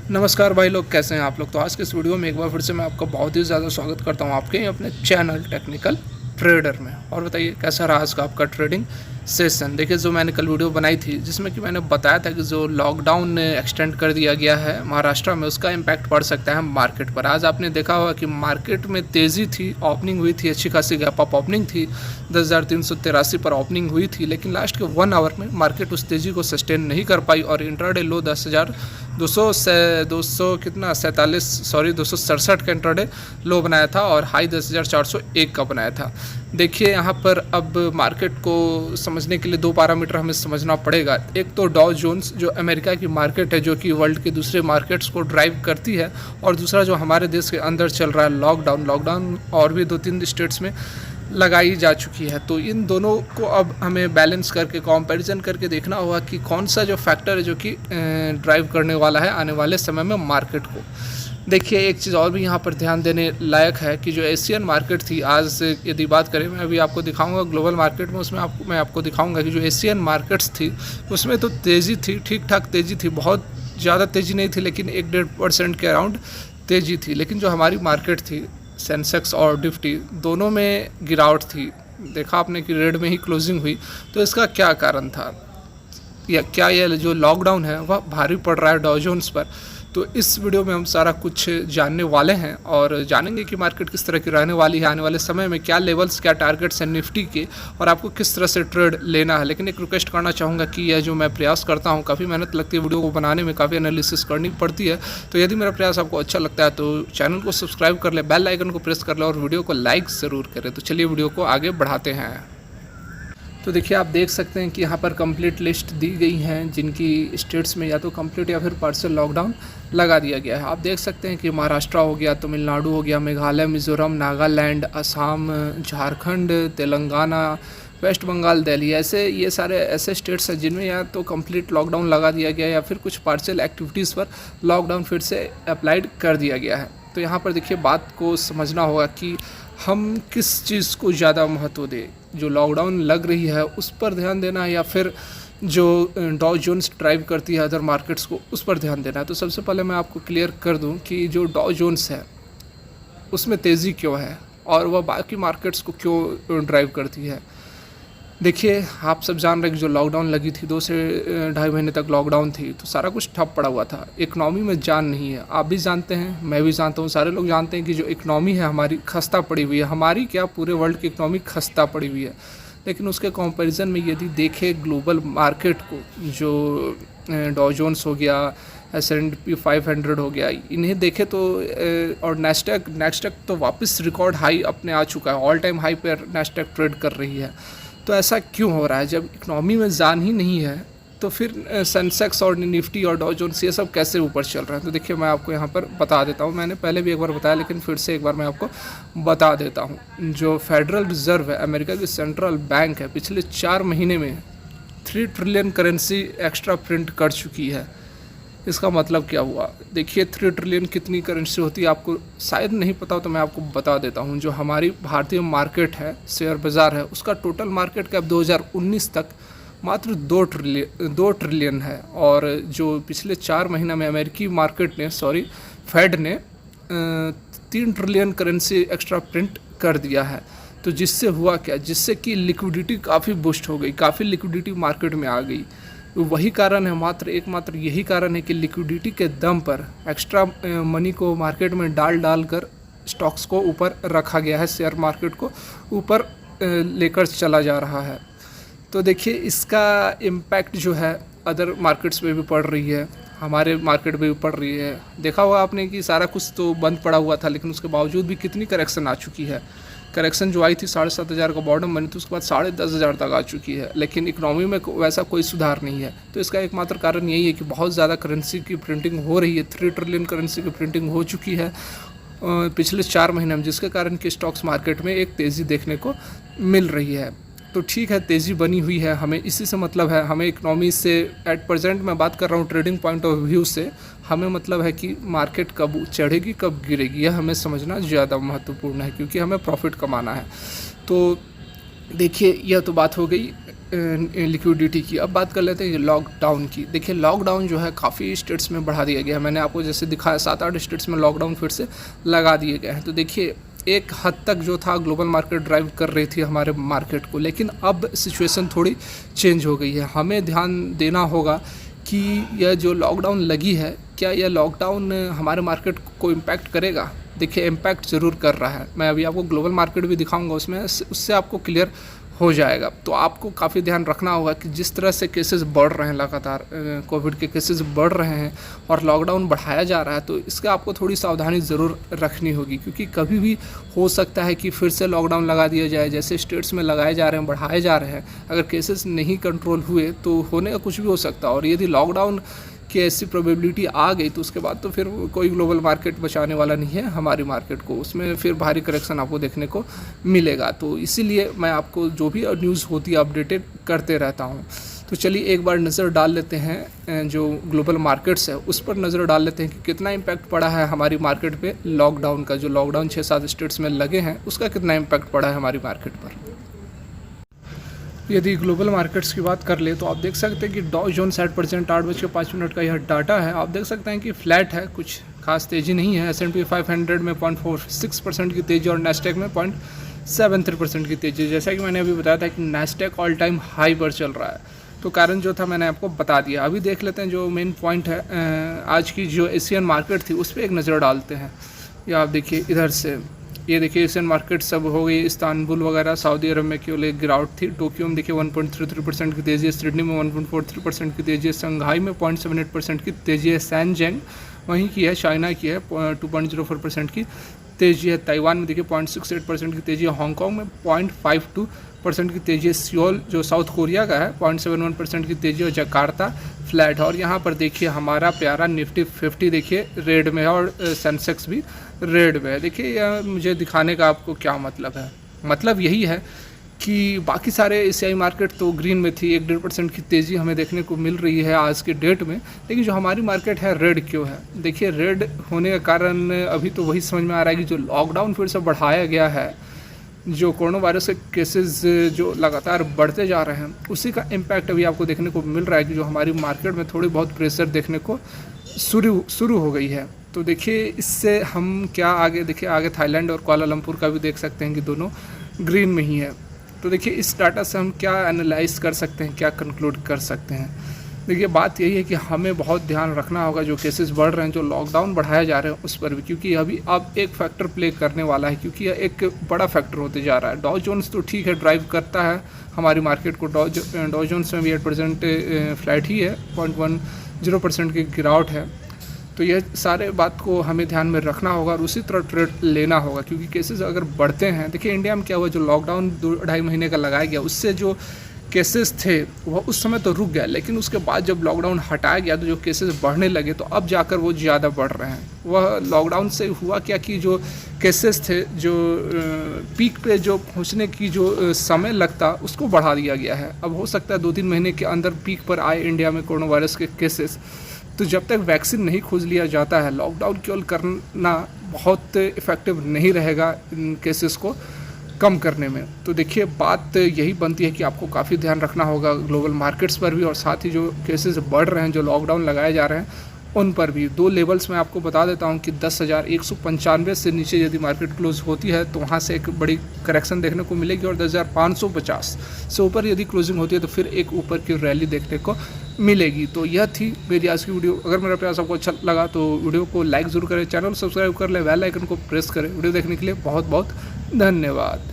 नमस्कार भाई लोग, कैसे हैं आप लोग। तो आज के इस वीडियो में एक बार फिर से मैं आपका बहुत ही ज़्यादा स्वागत करता हूं आपके ही अपने चैनल टेक्निकल ट्रेडर में। और बताइए कैसा रहा आज का आपका ट्रेडिंग सेशन। देखिए, जो मैंने कल वीडियो बनाई थी जिसमें कि मैंने बताया था कि जो लॉकडाउन एक्सटेंड कर दिया गया है महाराष्ट्र में, उसका इम्पैक्ट पड़ सकता है मार्केट पर। आज आपने देखा होगा कि मार्केट में तेज़ी थी, ओपनिंग हुई थी, अच्छी खासी गैप अप ओपनिंग थी, 10,383 पर ओपनिंग हुई थी, लेकिन लास्ट के 1 आवर में मार्केट उस तेज़ी को सस्टेन नहीं कर पाई और इंट्राडे लो 10,200 से 267 का इंट्राडे लो बनाया था और हाई 10,401 का बनाया था। देखिए, यहाँ पर अब मार्केट को समझने के लिए दो पैरामीटर हमें समझना पड़ेगा। एक तो डॉ जोन्स जो अमेरिका की मार्केट है, जो कि वर्ल्ड के दूसरे मार्केट्स को ड्राइव करती है, और दूसरा जो हमारे देश के अंदर चल रहा है लॉकडाउन और भी 2-3 स्टेट्स में लगाई जा चुकी है। तो इन दोनों को अब हमें बैलेंस करके कंपैरिजन करके देखना होगा कि कौन सा जो फैक्टर है जो कि ड्राइव करने वाला है आने वाले समय में मार्केट को। देखिए, एक चीज़ और भी यहाँ पर ध्यान देने लायक है कि जो एशियन मार्केट थी, आज यदि बात करें, मैं अभी आपको दिखाऊंगा ग्लोबल मार्केट में, उसमें मैं आपको दिखाऊंगा कि जो एशियन मार्केट्स थी उसमें तो तेज़ी थी, ठीक ठाक तेज़ी थी, बहुत ज़्यादा तेज़ी नहीं थी, लेकिन 1-1.5% के अराउंड तेज़ी थी। लेकिन जो हमारी मार्केट थी, सेंसेक्स और निफ्टी, दोनों में गिरावट थी। देखा आपने कि रेड में ही क्लोजिंग हुई। तो इसका क्या कारण था, या क्या यह जो लॉकडाउन है वह भारी पड़ रहा है डॉ जोन्स पर। तो इस वीडियो में हम सारा कुछ जानने वाले हैं और जानेंगे कि मार्केट किस तरह की रहने वाली है आने वाले समय में, क्या लेवल्स, क्या टारगेट्स हैं निफ्टी के, और आपको किस तरह से ट्रेड लेना है। लेकिन एक रिक्वेस्ट करना चाहूँगा कि यह जो मैं प्रयास करता हूँ, काफ़ी मेहनत लगती है वीडियो को बनाने में, काफ़ी एनालिसिस करनी पड़ती है। तो यदि मेरा प्रयास आपको अच्छा लगता है तो चैनल को सब्सक्राइब कर ले, बेल आइकन को प्रेस कर ले और वीडियो को लाइक ज़रूर करें। तो चलिए वीडियो को आगे बढ़ाते हैं। तो देखिए, आप देख सकते हैं कि यहाँ पर कंप्लीट लिस्ट दी गई हैं जिनकी स्टेट्स में या तो कंप्लीट या फिर पार्शियल लॉकडाउन लगा दिया गया है। आप देख सकते हैं कि महाराष्ट्र हो गया, तमिलनाडु हो गया, मेघालय, मिज़ोरम, नागालैंड, असम, झारखंड, तेलंगाना, वेस्ट बंगाल, दिल्ली, ऐसे ये सारे ऐसे स्टेट्स हैं जिनमें या तो कंप्लीट लॉकडाउन लगा दिया गया है या फिर कुछ पार्शियल एक्टिविटीज़ पर लॉकडाउन फिर से अप्लाइड कर दिया गया है। तो यहाँ पर देखिए, बात को समझना होगा कि हम किस चीज़ को ज़्यादा महत्व दें, जो लॉकडाउन लग रही है उस पर ध्यान देना है या फिर जो डॉ जोन्स ड्राइव करती है अदर मार्केट्स को, उस पर ध्यान देना है। तो सबसे पहले मैं आपको क्लियर कर दूं कि जो डॉ जोन्स है उसमें तेज़ी क्यों है और वह बाकी मार्केट्स को क्यों ड्राइव करती है। देखिए, आप सब जान रहे हैं कि जो लॉकडाउन लगी थी, 2 से 2.5 महीने तक लॉकडाउन थी, तो सारा कुछ ठप पड़ा हुआ था। इकनॉमी में जान नहीं है, आप भी जानते हैं, मैं भी जानता हूँ, सारे लोग जानते हैं कि जो इकनॉमी है हमारी खस्ता पड़ी हुई है। हमारी क्या, पूरे वर्ल्ड की इकनॉमी खस्ता पड़ी हुई है। लेकिन उसके कंपैरिजन में यदि देखें ग्लोबल मार्केट को, जो डॉ जोन्स हो गया, S&P 500 हो गया, इन्हें देखें तो और नेस्टैक तो वापस रिकॉर्ड हाई अपने आ चुका है, ऑल टाइम हाई पर नेस्टैक ट्रेड कर रही है। तो ऐसा क्यों हो रहा है? जब इकनॉमी में जान ही नहीं है तो फिर सेंसेक्स और निफ्टी और डॉ जोन्स ये सब कैसे ऊपर चल रहे हैं। तो देखिए, मैं आपको यहाँ पर बता देता हूँ, मैंने पहले भी एक बार बताया लेकिन फिर से एक बार मैं आपको बता देता हूँ। जो फेडरल रिजर्व है, अमेरिका की सेंट्रल बैंक है, पिछले 4 महीने में 3 ट्रिलियन करेंसी एक्स्ट्रा प्रिंट कर चुकी है। इसका मतलब क्या हुआ? देखिए, 3 ट्रिलियन कितनी करेंसी होती है आपको शायद नहीं पता हो, तो मैं आपको बता देता हूँ। जो हमारी भारतीय मार्केट है, शेयर बाज़ार है, उसका टोटल मार्केट कैप 2019 तक मात्र 2 ट्रिलियन है। और जो पिछले 4 महीना में अमेरिकी मार्केट ने, फेड ने 3 ट्रिलियन करेंसी एक्स्ट्रा प्रिंट कर दिया है। तो जिससे हुआ क्या, जिससे कि लिक्विडिटी काफ़ी बूस्ट हो गई, काफ़ी लिक्विडिटी मार्केट में आ गई। वही कारण है, एकमात्र यही कारण है कि लिक्विडिटी के दम पर एक्स्ट्रा मनी को मार्केट में डाल कर स्टॉक्स को ऊपर रखा गया है, शेयर मार्केट को ऊपर लेकर चला जा रहा है। तो देखिए, इसका इम्पैक्ट जो है अदर मार्केट्स पे भी पड़ रही है, हमारे मार्केट पे भी पड़ रही है। देखा होगा आपने कि सारा कुछ तो बंद पड़ा हुआ था, लेकिन उसके बावजूद भी कितनी करेक्शन आ चुकी है। करेक्शन जो आई थी 7,500 का बॉटम बनी थी, उसके बाद 10,500 तक आ चुकी है, लेकिन इकनॉमी में वैसा कोई सुधार नहीं है। तो इसका एकमात्र कारण यही है कि बहुत ज़्यादा करेंसी की प्रिंटिंग हो रही है, 3 ट्रिलियन करेंसी की प्रिंटिंग हो चुकी है पिछले 4 महीने में, जिसके कारण कि स्टॉक्स मार्केट में एक तेज़ी देखने को मिल रही है। तो ठीक है, तेज़ी बनी हुई है, हमें इसी से मतलब है। हमें इकनॉमी से एट प्रेजेंट मैं बात कर रहा हूँ ट्रेडिंग पॉइंट ऑफ व्यू से, हमें मतलब है कि मार्केट कब चढ़ेगी कब गिरेगी, यह हमें समझना ज़्यादा महत्वपूर्ण है, क्योंकि हमें प्रॉफिट कमाना है। तो देखिए यह तो बात हो गई लिक्विडिटी की। अब बात कर लेते हैं लॉकडाउन की। देखिए लॉकडाउन जो है काफ़ी स्टेट्स में बढ़ा दिया गया है। मैंने आपको जैसे दिखाया 7-8 स्टेट्स में लॉकडाउन फिर से लगा दिए गए हैं। तो देखिए एक हद तक जो था ग्लोबल मार्केट ड्राइव कर रही थी हमारे मार्केट को, लेकिन अब सिचुएशन थोड़ी चेंज हो गई है। हमें ध्यान देना होगा कि यह जो लॉकडाउन लगी है, क्या यह लॉकडाउन हमारे मार्केट को इम्पैक्ट करेगा? देखिए इम्पैक्ट ज़रूर कर रहा है। मैं अभी आपको ग्लोबल मार्केट भी दिखाऊंगा, उसमें उससे आपको क्लियर हो जाएगा। तो आपको काफ़ी ध्यान रखना होगा कि जिस तरह से केसेस बढ़ रहे हैं, लगातार कोविड के केसेस बढ़ रहे हैं और लॉकडाउन बढ़ाया जा रहा है, तो इसका आपको थोड़ी सावधानी ज़रूर रखनी होगी, क्योंकि कभी भी हो सकता है कि फिर से लॉकडाउन लगा दिया जाए। जैसे स्टेट्स में लगाए जा रहे हैं, बढ़ाए जा रहे हैं, अगर केसेस नहीं कंट्रोल हुए तो होने का कुछ भी हो सकता है। और यदि लॉकडाउन कि ऐसी प्रोबेबिलिटी आ गई तो उसके बाद तो फिर कोई ग्लोबल मार्केट बचाने वाला नहीं है हमारी मार्केट को, उसमें फिर भारी करेक्शन आपको देखने को मिलेगा। तो इसीलिए मैं आपको जो भी न्यूज़ होती है अपडेटेड करते रहता हूँ। तो चलिए एक बार नज़र डाल लेते हैं जो ग्लोबल मार्केट्स है उस पर नज़र डाल लेते हैं कि कितना इम्पैक्ट पड़ा है हमारी मार्केट पे लॉकडाउन का। जो लॉकडाउन 6-7 स्टेट्स में लगे हैं उसका कितना इम्पैक्ट पड़ा है हमारी मार्केट पर। यदि ग्लोबल मार्केट्स की बात कर ले तो आप देख सकते हैं कि डॉ जोन्स 8%, 8:05 का यह डाटा है। आप देख सकते हैं कि फ्लैट है, कुछ खास तेज़ी नहीं है। S&P 500 में 0.46% की तेज़ी और नेस्टेक में 0.73% की तेज़ी। जैसा कि मैंने अभी बताया था कि नेस्टेक ऑल टाइम हाई पर चल रहा है, तो कारण जो था मैंने आपको बता दिया। अभी देख लेते हैं जो मेन पॉइंट है आज की जो एशियन मार्केट थी उस पर एक नज़र डालते हैं। या आप देखिए इधर से, ये देखिए एशियन मार्केट सब हो गई, इस्तांबुल वगैरह, सऊदी अरब में केवल एक गिरावट थी। टोक्यो में देखिए 1.33% की तेज़ी है, सिडनी में 1.43% की तेज़ी है, शंघाई में 0.78% की तेज़ी है, सैनजेंग वहीं की है, चाइना की है 2.04% की तेज़ी है, ताइवान में देखिए 0.68% की तेज़ी है, हांगकॉन्ग में 0.52% की तेज़ी है, सियोल जो साउथ कोरिया का है 0.71% की तेज़ी है, और जकार्ता फ्लैट है। और यहाँ पर देखिए हमारा प्यारा निफ्टी 50 देखिए रेड में है और सेंसेक्स भी रेड में है। देखिए यह मुझे दिखाने का आपको क्या मतलब है, मतलब यही है कि बाकी सारे एशियाई मार्केट तो ग्रीन में थी, 1-1.5% की तेज़ी हमें देखने को मिल रही है आज के डेट में, लेकिन जो हमारी मार्केट है रेड क्यों है? देखिए रेड होने का कारण अभी तो वही समझ में आ रहा है कि जो लॉकडाउन फिर से बढ़ाया गया है, जो कोरोना वायरस के केसेस जो लगातार बढ़ते जा रहे हैं उसी का इम्पैक्ट अभी आपको देखने को मिल रहा है कि जो हमारी मार्केट में थोड़ी बहुत प्रेशर देखने को शुरू हो गई है। तो देखिए इससे हम क्या आगे, देखिए आगे थाईलैंड और कुआलालंपुर का भी देख सकते हैं कि दोनों ग्रीन में ही है। तो देखिए इस डाटा से हम क्या एनालाइज कर सकते हैं, क्या कंक्लूड कर सकते हैं? देखिए बात यही है कि हमें बहुत ध्यान रखना होगा जो केसेस बढ़ रहे हैं, जो लॉकडाउन बढ़ाया जा रहे हैं उस पर भी, क्योंकि अभी अब एक फैक्टर प्ले करने वाला है, क्योंकि यह एक बड़ा फैक्टर होते जा रहा है। डॉ जोन्स तो ठीक है ड्राइव करता है हमारी मार्केट को, डॉ जोन्स में भी 8% फ्लैट ही है, 0.10% की गिरावट है। तो यह सारे बात को हमें ध्यान में रखना होगा और उसी तरह ट्रेड लेना होगा, क्योंकि केसेस अगर बढ़ते हैं, देखिए इंडिया में क्या हुआ, जो लॉकडाउन 2-2.5 महीने का लगाया गया उससे जो केसेस थे वह उस समय तो रुक गया, लेकिन उसके बाद जब लॉकडाउन हटाया गया तो जो केसेस बढ़ने लगे तो अब जाकर वो ज़्यादा बढ़ रहे हैं। वह लॉकडाउन से हुआ क्या कि जो केसेस थे, जो पीक पे जो पहुंचने की जो समय लगता उसको बढ़ा दिया गया है। अब हो सकता है 2-3 महीने के अंदर पीक पर आए इंडिया में कोरोना वायरस के केसेस। तो जब तक वैक्सीन नहीं खोज लिया जाता है, लॉकडाउन केवल करना बहुत इफ़ेक्टिव नहीं रहेगा इन केसेस को कम करने में। तो देखिए बात यही बनती है कि आपको काफ़ी ध्यान रखना होगा ग्लोबल मार्केट्स पर भी, और साथ ही जो केसेस बढ़ रहे हैं, जो लॉकडाउन लगाए जा रहे हैं उन पर भी। 2 लेवल्स में आपको बता देता हूं कि 10,195 से नीचे यदि मार्केट क्लोज होती है तो वहां से एक बड़ी करेक्शन देखने को मिलेगी, और 10,550 से ऊपर यदि क्लोजिंग होती है तो फिर एक ऊपर की रैली देखने को मिलेगी। तो यह थी मेरी आज की वीडियो। अगर मेरा प्रयास आपको अच्छा लगा तो वीडियो को लाइक ज़रूर करें, चैनल सब्सक्राइब कर लें, बेल आइकन को प्रेस करें। वीडियो देखने के लिए बहुत बहुत धन्यवाद।